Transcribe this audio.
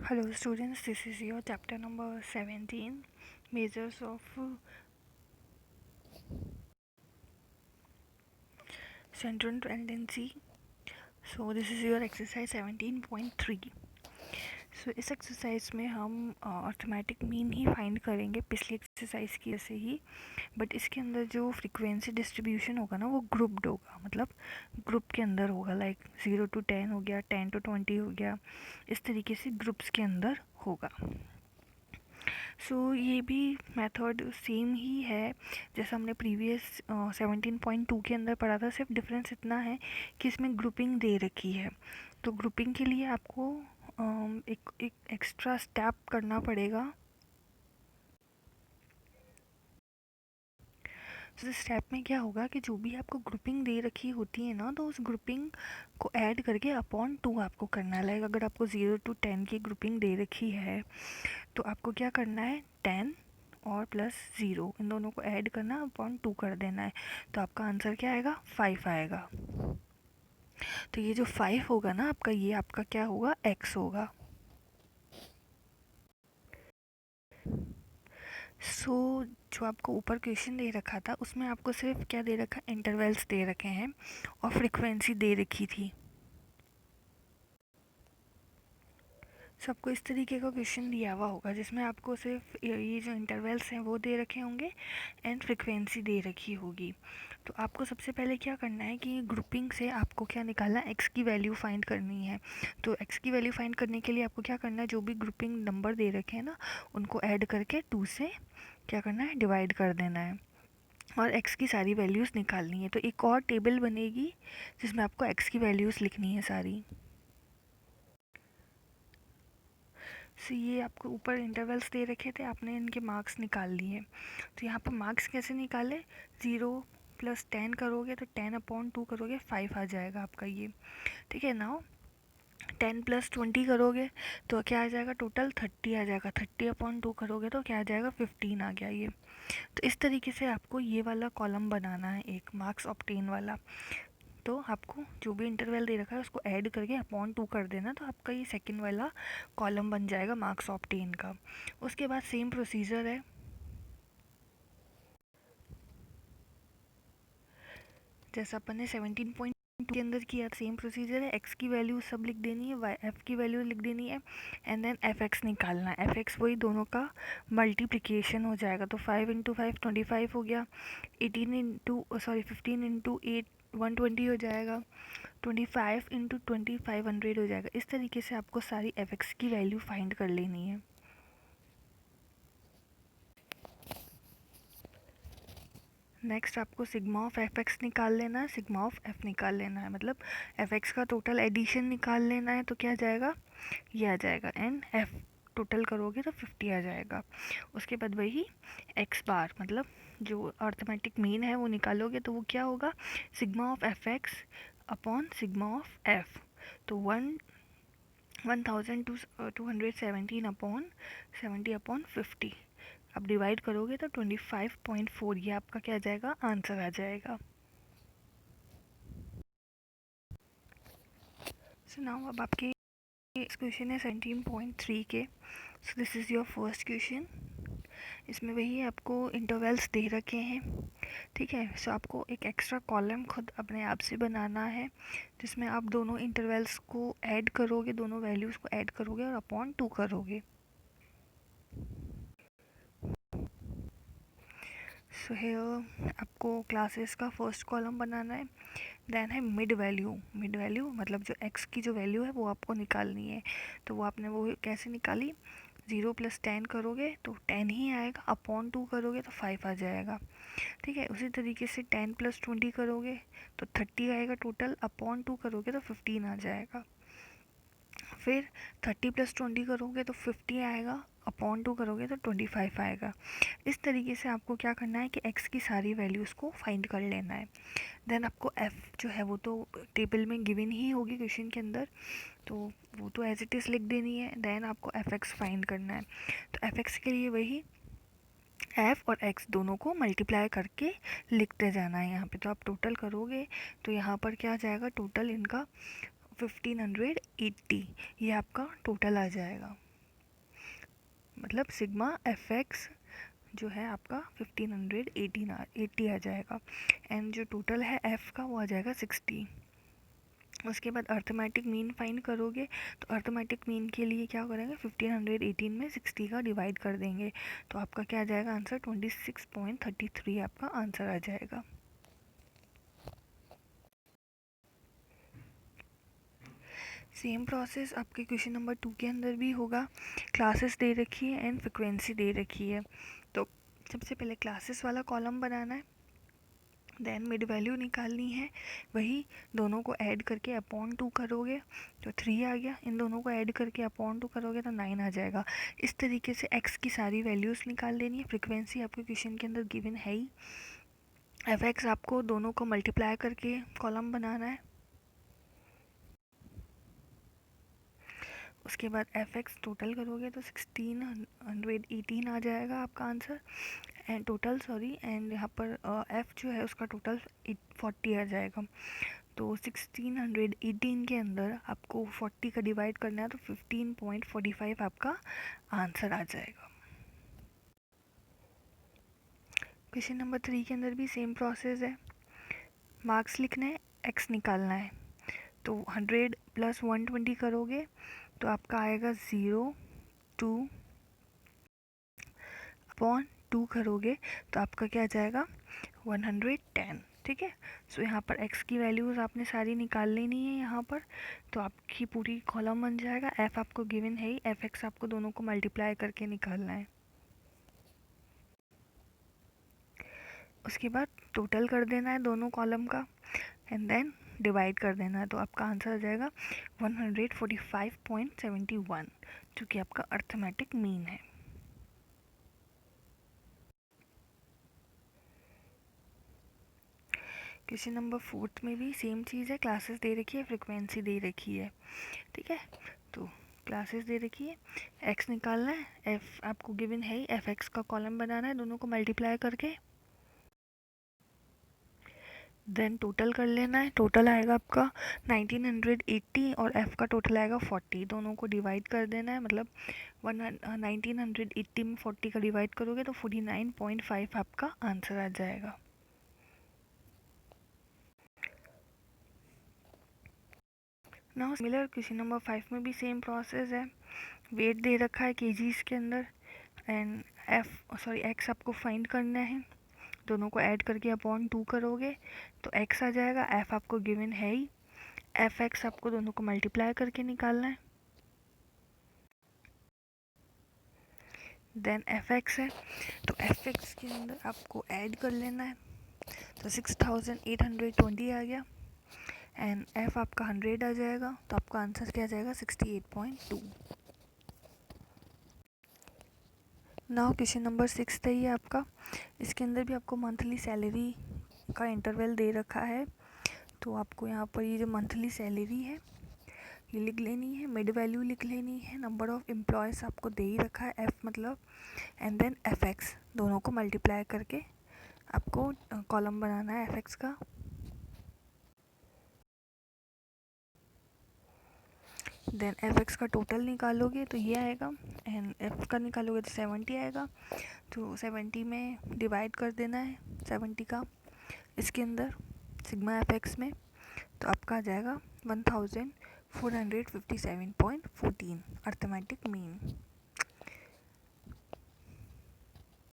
Hello students, this is your chapter number 17, Measures of Central Tendency. So this is your exercise 17.3. सो इस exercise में हम arithmetic mean he find करेंगे पिछली exercise की जैसे ही, but इसके अंदर जो फ्रीक्वेंसी डिस्ट्रीब्यूशन होगा ना वो ग्रुप्ड होगा, मतलब ग्रुप के अंदर होगा, लाइक 0 to 10 हो गया, 10 to 20 हो गया, इस तरीके से ग्रुप्स के अंदर होगा। ये भी मेथड सेम ही है जैसा हमने प्रीवियस 17.2 के अंदर पढ़ा था, सिर्फ डिफरेंस इतना है कि इसमें ग्रुपिंग दे रखी है। तो ग्रुपिंग के लिए आपको एक एक्स्ट्रा स्टेप करना पड़ेगा। तो इस स्टेप में क्या होगा कि जो भी आपको ग्रुपिंग दे रखी होती है ना, तो उस ग्रुपिंग को ऐड करके अपॉन 2 आपको करना है। लाइक अगर आपको 0 to 10 की ग्रुपिंग दे रखी है तो आपको क्या करना है, 10 और प्लस 0 इन दोनों को ऐड करना, अपॉन 2 कर देना है। तो आपका आंसर क्या आएगा, 5 आएगा। तो ये जो 5 होगा ना आपका, ये आपका क्या होगा, x होगा। जो आपको ऊपर क्वेश्चन दे रखा था उसमें आपको सिर्फ क्या दे रखा, इंटरवल्स दे रखे हैं और फ्रीक्वेंसी दे रखी थी। सबको इस तरीके का क्वेश्चन दिया हुआ होगा जिसमें आपको सिर्फ ये जो इंटरवल्स हैं वो दे रखे होंगे एंड फ्रीक्वेंसी दे रखी होगी। तो आपको सबसे पहले क्या करना है कि ग्रुपिंग से आपको क्या निकालना है, एक्स की वैल्यू फाइंड करनी है। तो एक्स की वैल्यू फाइंड करने के लिए आपको क्या करना है, जो भी ग्रुपिंग नंबर दे रखे हैं ना उनको ऐड करके 2 से क्या करना है, डिवाइड कर देना है और x की सारी वैल्यूज़ निकालनी है। तो एक और टेबल बनेगी जिसमें आपको x की वैल्यूज़ लिखनी है सारी। ये आपको ऊपर इंटरवल्स दे रखे थे, आपने इनके मार्क्स निकाल लिए। तो यहाँ पर मार्क्स कैसे निकाले, 0 + 10 करोगे तो 10/2 करोगे, 5 आ जाएगा आपका ये। ठीक है ना, 10 + 20 करोगे तो क्या आ जाएगा, टोटल 30 आ जाएगा। 30/2 करोगे तो क्या आ जाएगा, 15 आ गया ये। तो इस तरीके से आपको ये वाला कॉलम बनाना है, एक मार्क्स ऑब्टेन वाला। तो आपको जो भी इंटरवल दे रखा है उसको ऐड करके अपॉन 2 कर देना, तो आपका ये सेकंड वाला कॉलम बन जाएगा मार्क्स ऑब्टेन का। उसके बाद सेम प्रोसीजर है जैसा अपन ने 17.2 के अंदर किया, सेम प्रोसीजर है। एक्स की वैल्यू सब लिख देनी है, वाई एफ की वैल्यू लिख देनी है एंड देन एफ एक्स निकालना है। एफ एक्स वही दोनों का मल्टीप्लिकेशन हो जाएगा। तो 5 × 5 25 हो गया, 15 × 8 120 हो जाएगा, 25 × 20 500 हो जाएगा। इस तरीके से आपको सारी एफ एक्स की वैल्यू फाइंड कर लेनी है। नेक्स्ट आपको सिग्मा ऑफ एफ एक्स निकाल लेना है, सिग्मा ऑफ एफ निकाल लेना है, मतलब एफ एक्स का टोटल एडिशन निकाल लेना है। तो क्या आ जाएगा, ये आ जाएगा एंड एफ टोटल करोगे तो 50 आ जाएगा। उसके बाद वही एक्स बार, मतलब जो अर्थमेटिक मीन है वो निकालोगे तो वो क्या होगा, sigma of F x upon sigma of F. तो 1217/70/50 अब डिवाइड करोगे तो 25.4, ये आपका क्या आ जाएगा, आंसर आ जाएगा। सो नाउ अब आपके क्वेश्चन है 17.3 के। So this is your first question. इसमें वही आपको इंटरवल्स दे रखे हैं, ठीक है। सो आपको एक एक्स्ट्रा कॉलम खुद अपने आप से बनाना है जिसमें आप दोनों इंटरवल्स को ऐड करोगे, दोनों वैल्यूज़ को ऐड करोगे और अपॉन 2 करोगे। सो हेयर आपको क्लासेस का फर्स्ट कॉलम बनाना है। देन है मिड वैल्यू, मिड वैल्यू मतलब जो एक्स की जो वैल्यू है वो आपको निकालनी है। तो वो आपने वो कैसे निकाली, 0 + 10 करोगे तो 10 ही आएगा, अपॉन 2 करोगे तो 5 आ जाएगा। ठीक है, उसी तरीके से 10 + 20 करोगे तो 30 आएगा टोटल, अपॉन 2 करोगे तो 15 आ जाएगा। फिर 30 + 20 करोगे तो 50 आएगा, अपॉन 2 करोगे तो 25 आएगा। इस तरीके से आपको क्या करना है कि x की सारी वैल्यूज़ को फाइंड कर लेना है। देन आपको f जो है वो तो टेबल में गिवन ही होगी क्वेश्चन के अंदर, तो वो तो एज इट इज़ लिख देनी है। देन आपको fx फाइंड करना है। तो fx के लिए वही f और x दोनों को मल्टीप्लाई करके लिखते जाना है यहाँ पे। तो आप टोटल करोगे तो यहाँ पर क्या आ जाएगा, टोटल इनका 1580, ये आपका टोटल आ जाएगा। मतलब सिग्मा एफ एक्स जो है आपका 1580 आ जाएगा, एंड जो टोटल है एफ़ का वो आ जाएगा 60। उसके बाद अर्थमेटिक मीन फाइंड करोगे, तो अर्थमेटिक मीन के लिए क्या करेंगे, 1518 में 60 का डिवाइड कर देंगे, तो आपका क्या आ जाएगा आंसर, 26.33 आपका आंसर आ जाएगा। सेम प्रोसेस आपके क्वेश्चन नंबर 2 के अंदर भी होगा। क्लासेस दे रखी है एंड फ्रिक्वेंसी दे रखी है, तो सबसे पहले क्लासेस वाला कॉलम बनाना है, देन मिड वैल्यू निकालनी है, वही दोनों को ऐड करके अपॉन 2 करोगे तो 3 आ गया, इन दोनों को ऐड करके अपॉन 2 करोगे तो 9 आ जाएगा। इस तरीके से x की सारी वैल्यूज़ निकाल देनी है। फ्रिक्वेंसी आपके क्वेश्चन के अंदर गिवन है ही, एफ एक्स आपको दोनों को मल्टीप्लाई करके कॉलम बनाना है। उसके बाद एफ एक्स टोटल करोगे तो 1618 आ जाएगा आपका आंसर, एंड टोटल एंड यहाँ पर एफ़ जो है उसका टोटल 40 आ जाएगा। तो 1618 के अंदर आपको 40 का डिवाइड करना है, तो 15.45 आपका आंसर आ जाएगा। क्वेश्चन नंबर 3 के अंदर भी सेम प्रोसेस है, मार्क्स लिखने हैं, एक्स निकालना है, तो 100 + 120 करोगे तो आपका आएगा 0 2 अपॉन 2 करोगे तो आपका क्या आ जाएगा 110। ठीक है, सो यहाँ पर x की वैल्यूज़ आपने सारी निकाल लेनी है यहाँ पर, तो आपकी पूरी कॉलम बन जाएगा। f आपको गिवन है ही, एफ एक्स आपको दोनों को मल्टीप्लाई करके निकालना है। उसके बाद टोटल कर देना है दोनों कॉलम का, एंड देन डिवाइड कर देना है, तो आपका आंसर आ जाएगा 145.71, जो कि आपका अर्थमेटिक मीन है। क्वेश्चन नंबर 4 में भी सेम चीज़ है, क्लासेस दे रखी है, फ्रिक्वेंसी दे रखी है। ठीक है, तो क्लासेस दे रखी है, एक्स निकालना है, एफ आपको गिवन है ही, एफ एक्स का कॉलम बनाना है दोनों को मल्टीप्लाई करके, देन टोटल कर लेना है। टोटल आएगा आपका 1980 और एफ़ का टोटल आएगा 40, दोनों को डिवाइड कर देना है, मतलब 1980 में 40 का डिवाइड करोगे तो 49.5 आपका आंसर आ जाएगा। नाउ सिमिलर क्वेश्चन नंबर 5 में भी सेम प्रोसेस है, वेट दे रखा है केजीज के अंदर, एंड एक्स आपको फाइंड करना है, दोनों को ऐड करके अपॉन 2 करोगे तो x आ जाएगा, f आपको गिवन है ही, एफ एक्स आपको दोनों को मल्टीप्लाई करके निकालना है, देन एफ एक्स है, तो एफ एक्स के अंदर आपको ऐड कर लेना है, तो 6820 आ गया, एंड एफ आपका 100 आ जाएगा, तो आपका आंसर क्या आ जाएगा 68.2। नाउ क्वेश्चन नंबर 6 है ये आपका, इसके अंदर भी आपको मंथली सैलरी का इंटरवल दे रखा है, तो आपको यहाँ पर ये जो मंथली सैलरी है ये लिख लेनी है, मिड वैल्यू लिख लेनी है, नंबर ऑफ़ एम्प्लॉयज़ आपको दे ही रखा है एफ़ मतलब, एंड देन एफ एक्स दोनों को मल्टीप्लाई करके आपको कॉलम बनाना है एफ एक्स का। देन एफ एक्स का टोटल निकालोगे तो ये आएगा, एंड एफ का निकालोगे तो 70 आएगा, तो 70 में डिवाइड कर देना है 70 का इसके अंदर सिग्मा एफ एक्स में, तो आपका आ जाएगा 1457.14 अर्थमेटिक मीन।